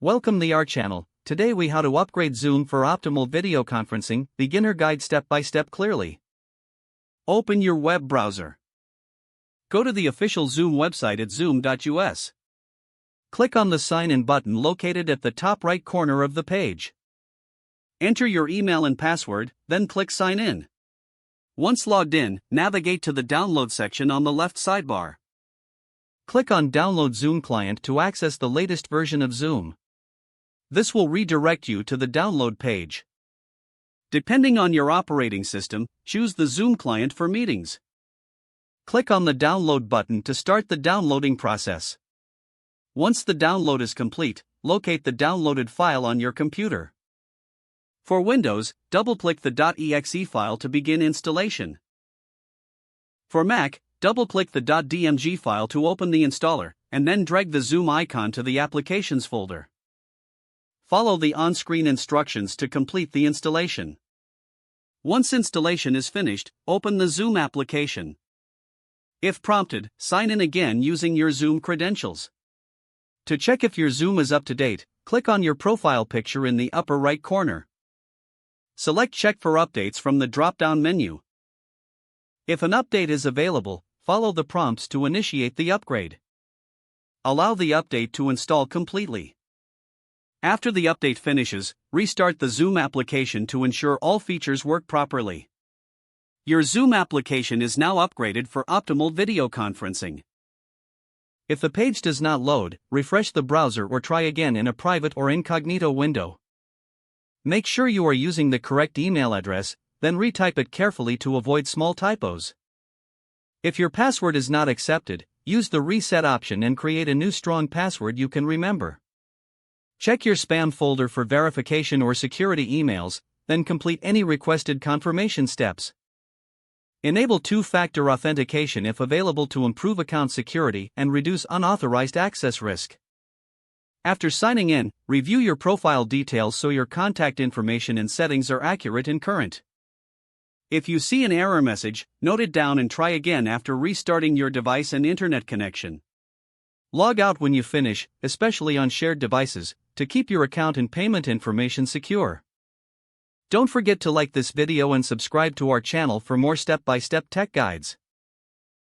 Welcome to our channel. Today we how to upgrade Zoom for optimal video conferencing, beginner guide step by step clearly. Open your web browser. Go to the official Zoom website at zoom.us. Click on the sign in button located at the top right corner of the page. Enter your email and password, then click sign in. Once logged in, navigate to the download section on the left sidebar. Click on Download Zoom Client to access the latest version of Zoom. This will redirect you to the download page. Depending on your operating system, choose the Zoom client for meetings. Click on the download button to start the downloading process. Once the download is complete, locate the downloaded file on your computer. For Windows, double-click the .exe file to begin installation. For Mac, double-click the .dmg file to open the installer, and then drag the Zoom icon to the Applications folder. Follow the on-screen instructions to complete the installation. Once installation is finished, open the Zoom application. If prompted, sign in again using your Zoom credentials. To check if your Zoom is up to date, click on your profile picture in the upper right corner. Select Check for Updates from the drop-down menu. If an update is available, follow the prompts to initiate the upgrade. Allow the update to install completely. After the update finishes, restart the Zoom application to ensure all features work properly. Your Zoom application is now upgraded for optimal video conferencing. If the page does not load, refresh the browser or try again in a private or incognito window. Make sure you are using the correct email address, then retype it carefully to avoid small typos. If your password is not accepted, use the reset option and create a new strong password you can remember. Check your spam folder for verification or security emails, then complete any requested confirmation steps. Enable two-factor authentication if available to improve account security and reduce unauthorized access risk. After signing in, review your profile details so your contact information and settings are accurate and current. If you see an error message, note it down and try again after restarting your device and internet connection. Log out when you finish, especially on shared devices, to keep your account and payment information secure. Don't forget to like this video and subscribe to our channel for more step-by-step tech guides.